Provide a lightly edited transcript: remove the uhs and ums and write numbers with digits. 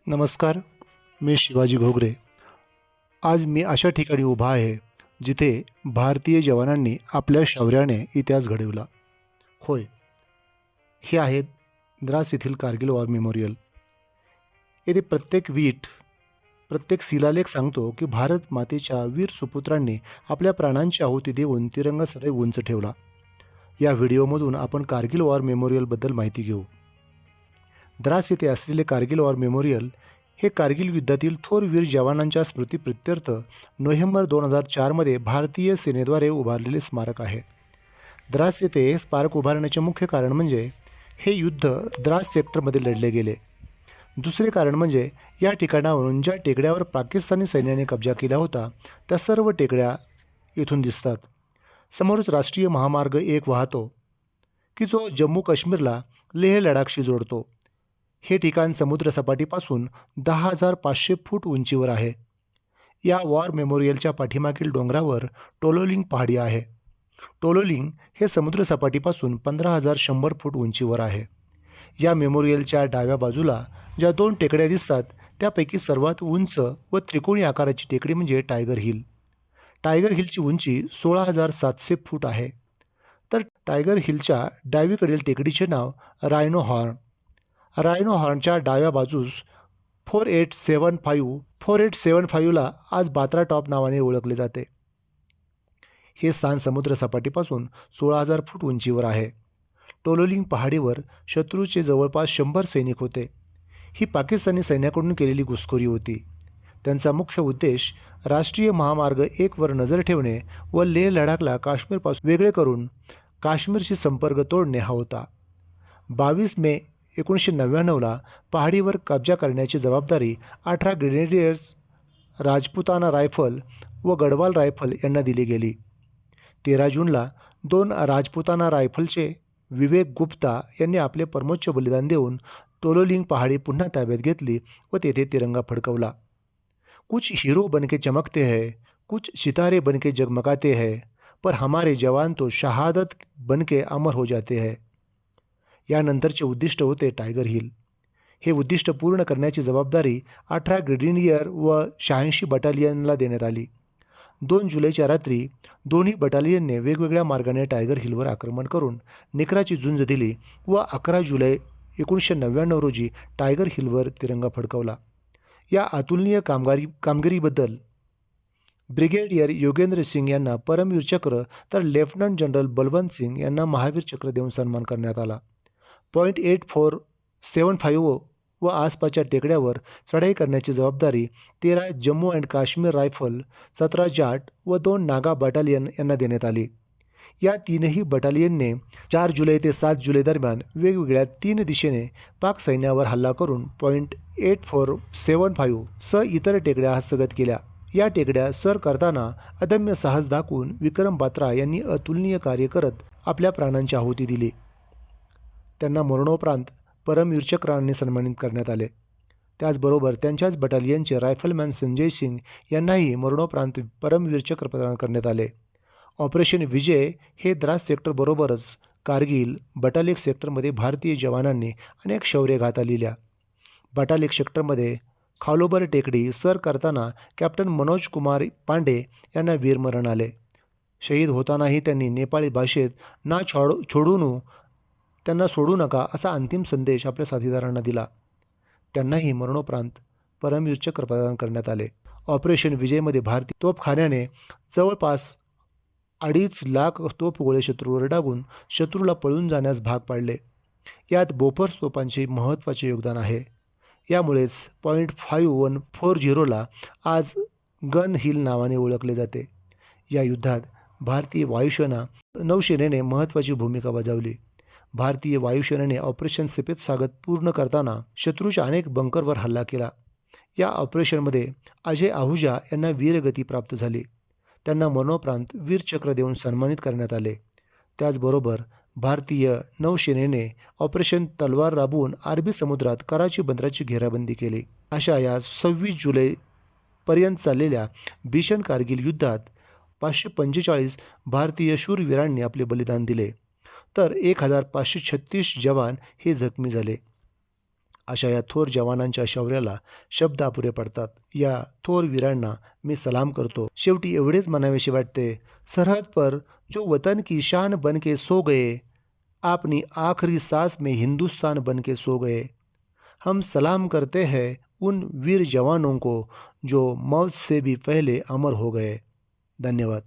नमस्कार. मी शिवाजी घोगरे. आज मी अशा ठिकाणी उभा आहे, जिथे भारतीय जवानांनी आपल्या शौर्याने इतिहास घडवला. होय, हे आहे द्रास येथील कारगिल वॉर मेमोरियल. येथे प्रत्येक वीट, प्रत्येक शिलालेख सांगतो की भारत मातेच्या वीर सुपुत्रांनी आपल्या प्राणांची आहुती देऊन तिरंगा सदैव उंच ठेवला. या व्हिडिओमधून आपण कारगिल वॉर मेमोरियलबद्दल माहिती घेऊ. द्रास येथे असलेले कारगिल वॉर मेमोरियल हे कारगिल युद्धातील थोर वीर जवानांच्या स्मृतीप्रित्यर्थ नोव्हेंबर 2004मध्ये भारतीय सेनेद्वारे उभारलेले स्मारक आहे. द्रास येथे स्मारक उभारण्याचे मुख्य कारण म्हणजे हे युद्ध द्रास सेक्टरमध्ये लढले गेले. दुसरे कारण म्हणजे या ठिकाणावरून ज्या टेकड्यावर पाकिस्तानी सैन्याने कब्जा केला होता त्या सर्व टेकड्या इथून दिसतात. समोरच राष्ट्रीय महामार्ग 1 वाहतो की जो जम्मू काश्मीरला लेह लडाखशी जोडतो. हे ठिकाण समुद्रसपाटीपासून 10,500 फूट उंचीवर आहे. या वॉर मेमोरियलच्या पाठीमागील डोंगरावर टोलोलिंग पहाडी आहे. टोलोलिंग हे समुद्रसपाटीपासून 15,100 फूट उंचीवर आहे. या मेमोरियलच्या डाव्या बाजूला ज्या 2 टेकड्या दिसतात त्यापैकी सर्वात उंच व त्रिकोणी आकाराची टेकडी म्हणजे टायगर हिल. टायगर हिलची उंची 16,700 फूट आहे. तर टायगर हिलच्या डावीकडील टेकडीचे नाव रायनो हॉर्न. रायनो हॉर्नच्या डाव्या बाजूस 4875ला आज बात्रा टॉप नावाने ओळखले जाते. हे स्थान समुद्रसपाटीपासून 16,000 फूट उंचीवर आहे. टोलोलिंग पहाडीवर शत्रूचे जवळपास 100 सैनिक होते. ही पाकिस्तानी सैन्याकडून केलेली घुसखोरी होती. त्यांचा मुख्य उद्देश राष्ट्रीय महामार्ग 1 वर नजर ठेवणे व लेह लडाखला काश्मीरपासून वेगळे करून काश्मीरशी संपर्क तोडणे हा होता. 22 मे 1999ला पहाडीवर कब्जा करण्याची जबाबदारी 18 ग्रेनेडियर्स, राजपुताना रायफल व गढवाल रायफल यांना दिली गेली. 13 जूनला 2 राजपुताना रायफलचे विवेक गुप्ता यांनी आपले परमोच्च बलिदान देऊन टोलोलिंग पहाडी पुन्हा ताब्यात घेतली व तेथे तिरंगा फडकवला. कुछ हीरो बनके चमकते हैं, कुछ सितारे बनके जगमगाते हैं, पर हमारे जवान तो शहादत बनके अमर हो जाते हैं. यानंतरचे उद्दिष्ट होते टायगर हिल. हे उद्दिष्ट पूर्ण करण्याची जबाबदारी 18 ग्रेनेडियर व 86 बटालियनला देण्यात आली. 2 जुलैच्या रात्री दोन्ही बटालियनने वेगवेगळ्या मार्गाने टायगर हिलवर आक्रमण करून निकराची झुंज दिली व 11 जुलै 1999 रोजी टायगर हिलवर तिरंगा फडकवला. या अतुलनीय कामगिरीबद्दल ब्रिगेडियर योगेंद्र सिंग यांना परमवीर चक्र तर लेफ्टनंट जनरल बलवंत सिंग यांना महावीर चक्र देऊन सन्मान करण्यात आला. .8475 व आसपासच्या टेकड्यावर चढाई करण्याची जबाबदारी 13 जम्मू अँड काश्मीर रायफल, 17 जाट व 2 नागा बटालियन यांना देण्यात आली. या तीनही बटालियनने 4 जुलै ते 7 जुलै दरम्यान वेगवेगळ्या 3 दिशेने पाक सैन्यावर हल्ला करून .8475 सह इतर टेकड्या हस्तगत केल्या. या टेकड्या सर करताना अदम्य साहस दाखवून विक्रम बात्रा यांनी अतुलनीय कार्य करत आपल्या प्राणांची आहुती दिली. त्यांना मरणोपरांत परमवीर चक्राने सन्मानित करण्यात आले. त्याचबरोबर त्यांच्याच बटालियनचे रायफलमॅन संजय सिंग यांनाही मरणोपरांत परमवीर चक्र प्रदान करण्यात आले. ऑपरेशन विजय हे द्रास सेक्टरबरोबरच कारगिल, बटालिक सेक्टरमध्ये भारतीय जवानांनी अनेक शौर्यगाथा लिहिल्या. बटालिक सेक्टरमध्ये खालोबर टेकडी सर करताना कॅप्टन मनोज कुमार पांडे यांना वीरमरण आले. शहीद होतानाही त्यांनी नेपाळी भाषेत ना छोडूनू, त्यांना सोडू नका असा अंतिम संदेश आपल्या साथीदारांना दिला. त्यांनाही मरणोपरांत परमवीर चक्र प्रदान करण्यात आले. ऑपरेशन विजयमध्ये भारतीय तोफखान्याने जवळपास 2.5 लाख तोफगोळे शत्रूवर डागून शत्रूला पळून जाण्यास भाग पाडले. यात बोफोर्स तोफांचे महत्त्वाचे योगदान आहे. यामुळेच .5140ला आज गन हिल नावाने ओळखले जाते. या युद्धात भारतीय नौसेनेने महत्त्वाची भूमिका बजावली. भारतीय वायुसेनेने ऑपरेशन सफेद स्वागत पूर्ण करताना शत्रूच्या अनेक बंकरवर हल्ला केला. या ऑपरेशनमध्ये अजय आहुजा यांना वीरगती प्राप्त झाली. त्यांना मरणोपरांत वीरचक्र देऊन सन्मानित करण्यात आले. त्याचबरोबर भारतीय नौसेनेने ऑपरेशन तलवार राबवून अरबी समुद्रात कराची बंदराची घेराबंदी केली. अशा या 26 जुलैपर्यंत चाललेल्या भीषण कारगिल युद्धात 545 भारतीय शूरवीरांनी आपले बलिदान दिले, तर 1536 जवान हे जखमी झाले. अशा या थोर जवानांच्या शौर्याला शब्द अपुरे पडतात. या थोर वीरांना मी सलाम करतो. शेवटी एवढेच म्हणावेसे वाटते, सरहद पर जो वतन की शान बन के सो गए, अपनी आखिरी सांस में हिंदुस्तान बन के सो गए. हम सलाम करते हैं उन वीर जवानों को जो मौत से भी पहले अमर हो गए. धन्यवाद.